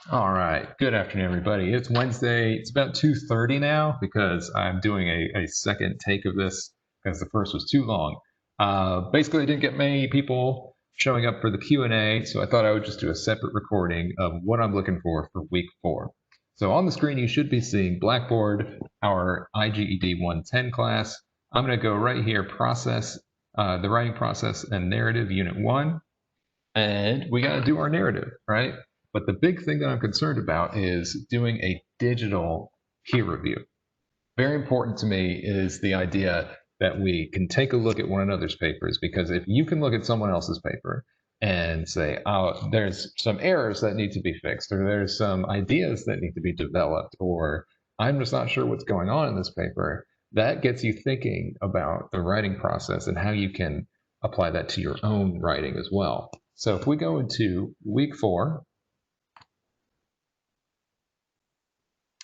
All right. Good afternoon, everybody. It's Wednesday. It's about 2:30 now because I'm doing a second take of this because the first was too long. Basically, I didn't get many people showing up for the Q&A, so I thought I would just do a separate recording of what I'm looking for week 4. So on the screen, you should be seeing Blackboard, our IGED 110 class. I'm going to go right here, process, the writing process and narrative, unit 1. And we got to do our narrative, right? But the big thing that I'm concerned about is doing a digital peer review. Very important to me is the idea that we can take a look at one another's papers, because if you can look at someone else's paper and say, oh, there's some errors that need to be fixed, or there's some ideas that need to be developed, or I'm just not sure what's going on in this paper, that gets you thinking about the writing process and how you can apply that to your own writing as well. So if we go into week 4,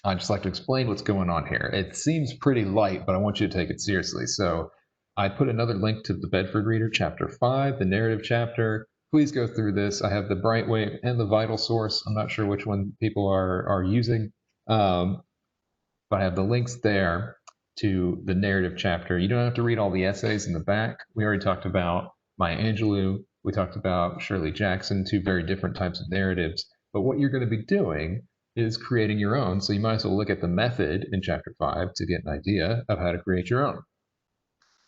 I'd just like to explain what's going on here. It seems pretty light, but I want you to take it seriously. So I put another link to the Bedford Reader, Chapter 5, the narrative chapter. Please go through this. I have the Brightwave and the Vital Source. I'm not sure which one people are using, but I have the links there to the narrative chapter. You don't have to read all the essays in the back. We already talked about Maya Angelou. We talked about Shirley Jackson, two very different types of narratives. But what you're going to be doing is creating your own. So you might as well look at the method in chapter 5 to get an idea of how to create your own.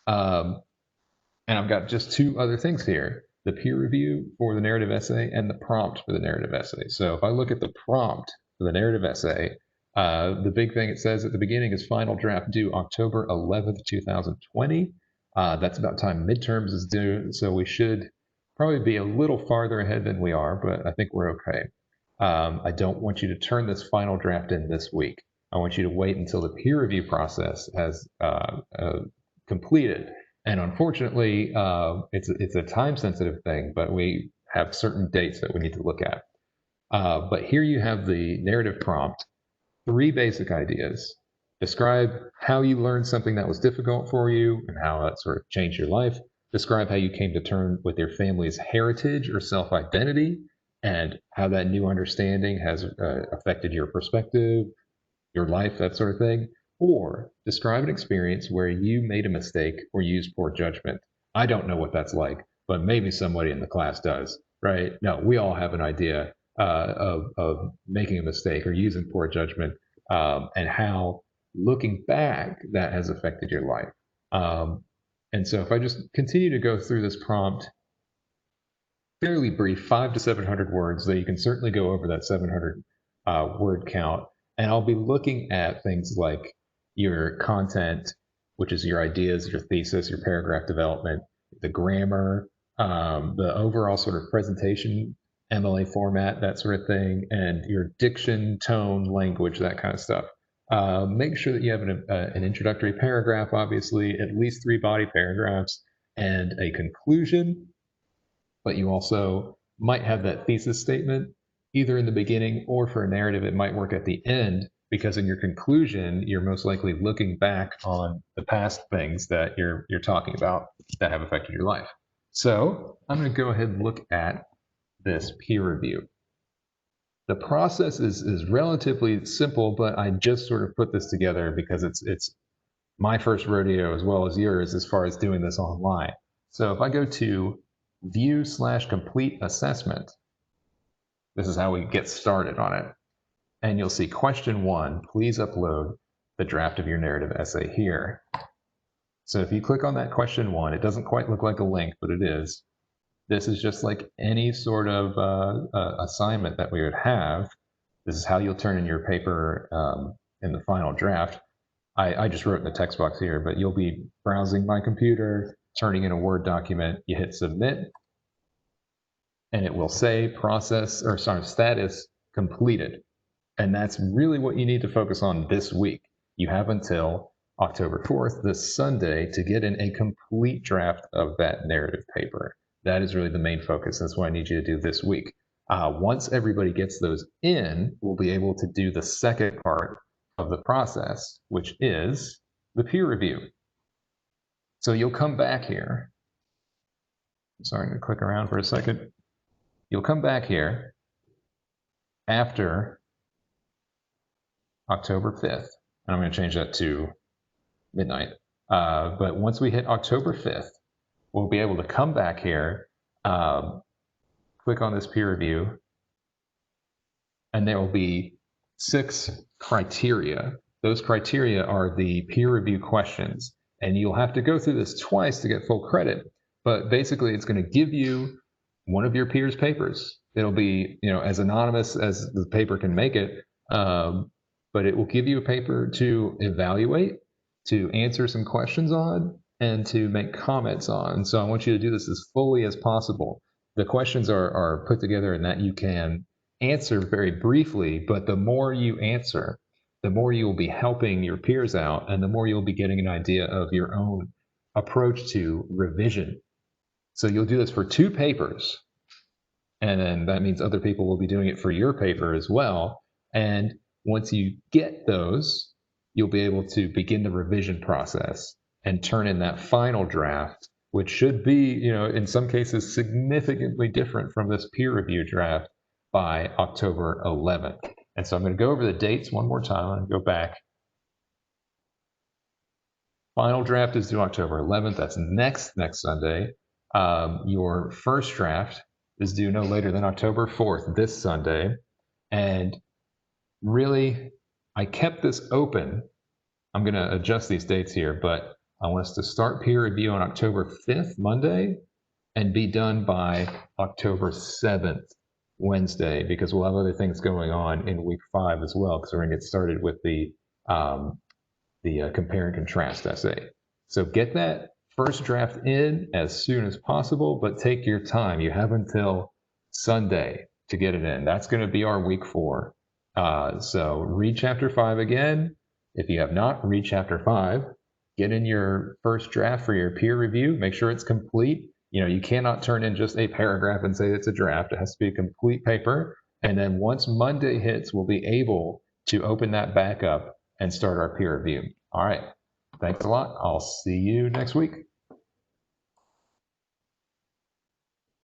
And I've got just two other things here, the peer review for the narrative essay and the prompt for the narrative essay. So if I look at the prompt for the narrative essay, the big thing it says at the beginning is final draft due October 11th, 2020. That's about time midterms is due, so we should probably be a little farther ahead than we are, but I think we're okay. I don't want you to turn this final draft in this week. I want you to wait until the peer review process has completed. And unfortunately, it's a time sensitive thing, but we have certain dates that we need to look at. But here you have the narrative prompt, 3 basic ideas. Describe how you learned something that was difficult for you and how it sort of changed your life. Describe how you came to terms with your family's heritage or self identity and how that new understanding has affected your perspective, your life, that sort of thing. Or describe an experience where you made a mistake or used poor judgment. I don't know what that's like, but maybe somebody in the class does, right? No, we all have an idea of making a mistake or using poor judgment, and how looking back that has affected your life. And so if I just continue to go through this prompt, fairly brief, 500 to 700 words, though you can certainly go over that 700 word count. And I'll be looking at things like your content, which is your ideas, your thesis, your paragraph development, the grammar, the overall sort of presentation, MLA format, that sort of thing, and your diction, tone, language, that kind of stuff. Make sure that you have an introductory paragraph, obviously, at least 3 body paragraphs, and a conclusion, but you also might have that thesis statement either in the beginning, or for a narrative, it might work at the end, because in your conclusion, you're most likely looking back on the past things that you're talking about that have affected your life. So I'm going to go ahead and look at this peer review. The process is relatively simple, but I just sort of put this together because it's my first rodeo as well as yours as far as doing this online. So if I go to view/complete assessment, this is how we get started on it. And you'll see question 1, please upload the draft of your narrative essay here. So if you click on that question 1, it doesn't quite look like a link, but it is. This is just like any sort of assignment that we would have. This is how you'll turn in your paper in the final draft. I just wrote in the text box here, but you'll be browsing my computer, turning in a Word document, you hit submit, and it will say status completed. And that's really what you need to focus on this week. You have until October 4th, this Sunday, to get in a complete draft of that narrative paper. That is really the main focus. That's what I need you to do this week. Once everybody gets those in, we'll be able to do the second part of the process, which is the peer review. So you'll come back here. Sorry, I'm going to click around for a second. You'll come back here after October 5th, and I'm going to change that to midnight. But once we hit October 5th, we'll be able to come back here, click on this peer review, and there will be 6 criteria. Those criteria are the peer review questions, and you'll have to go through this twice to get full credit. But basically, it's going to give you one of your peers' papers. It'll be, as anonymous as the paper can make it, but it will give you a paper to evaluate, to answer some questions on, and to make comments on. So I want you to do this as fully as possible. The questions are put together in that you can answer very briefly, but the more you answer, the more you'll be helping your peers out, and the more you'll be getting an idea of your own approach to revision. So you'll do this for 2 papers, and then that means other people will be doing it for your paper as well. And once you get those, you'll be able to begin the revision process and turn in that final draft, which should be, in some cases, significantly different from this peer review draft by October 11th. And so I'm going to go over the dates one more time. I'm going to go back. Final draft is due October 11th. That's next Sunday. Your first draft is due no later than October 4th, this Sunday. And really, I kept this open. I'm going to adjust these dates here, but I want us to start peer review on October 5th, Monday, and be done by October 7th, Wednesday, because we'll have other things going on in week 5 as well, because we're going to get started with the compare and contrast essay. So get that first draft in as soon as possible, but take your time. You have until Sunday to get it in. That's going to be our week 4. So read chapter 5 again. If you have not read chapter 5, get in your first draft for your peer review. Make sure it's complete. You cannot turn in just a paragraph and say it's a draft. It has to be a complete paper. And then once Monday hits, we'll be able to open that back up and start our peer review. All right. Thanks a lot. I'll see you next week.